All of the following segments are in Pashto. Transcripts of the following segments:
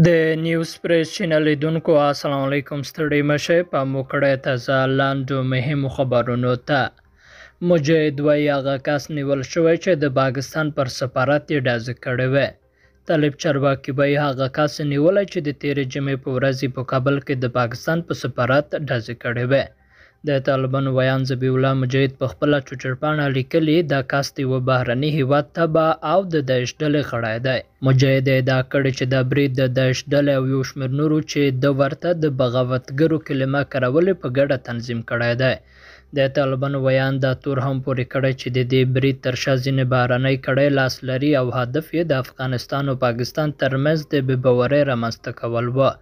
د نیوز پریس چینل لیدونکو السلام علیکم، ستړي مشه په موکړه تازه لاندو مهمو خبرونو ته. مجاهد وایي هغه کس نیول شوی چې د پاکستان پر سفارت یې ډزې کړې وې. طالب چارواکي وایي هغه کس نیولی چې د تېرې جمعې په ورځ په کابل کې د پاکستان په سفارت ډزې کړې وې. د طالبانو ویان ذبیح الله مجاهد په خپله ټویټر پاڼه لیکلي دا کس د یوه بهرني هیواد تبع او د داعش ډلې غړی دی. مجاهد ادعا کړې چې دا برید د داعش ډلې او یو شمېر نورو چې د ورته د بغاوتګرو کلمه کارولې په ګډه تنظیم کړی دی. د طالبانو ویان دا تور هم پورې کړی چې د دې برید تر شا ځینې بهرنۍ کړۍ لاس لري او هدف یې د افغانستان او پاکستان ترمنځ د بې باورۍ رامنځته کول و.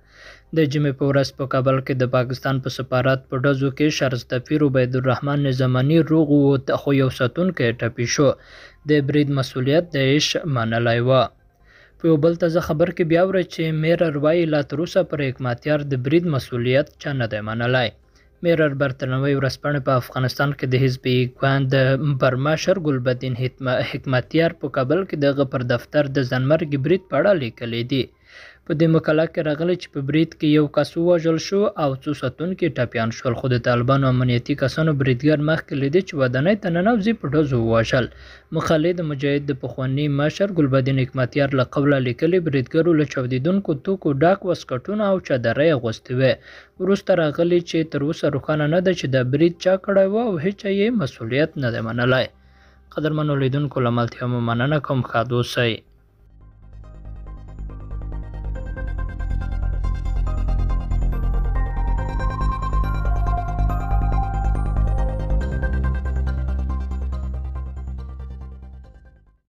د جمعې په ورځ په کابل کې د پاکستان په سفارت په ډزو کې شرسفیر عبید الرحمن نظامني روغ و، خو یو ساتونکی ټپي شو. د برید مسؤلیت داعش منلی و. په یو بل تازه خبر کې بیا اورئ چې میرر وایي لا تر اوسه پر حکمتیار د برید مسؤلیت چا نه دی منلی. میرر برتنوي ورځپاڼې په افغانستان کې د حزب ایکوان د برمشر ګلبدین حکمتیار په کابل کې دغه پر دفتر د ځانمرګي برید په اړه لیکلي دي. په دې مقاله کې راغلی چې په برید کې یو کس ووژل شو او څو ساتونکي ټپیان شول، خو د طالبانو امنیتي کسانو بریدګر مخکې لیدی چې ودانۍ ته ننوځي په ډزو ووژل. مقالې د مجاهد د پخواني مشر ګلبدین حکمتیار له قوله لیکلي بریدګرو له چاودېدونکو توکو ډک واسکټونه او چادرۍ اغوستې وې. وروسته راغلی چې تر اوسه روښانه نه ده چې دا برید چا کړی و او هیچا یې مسؤلیت نه دی منلی. قدرمنو لیدونکو له ملتیا مو مننه کوم، ښاد اوسئ.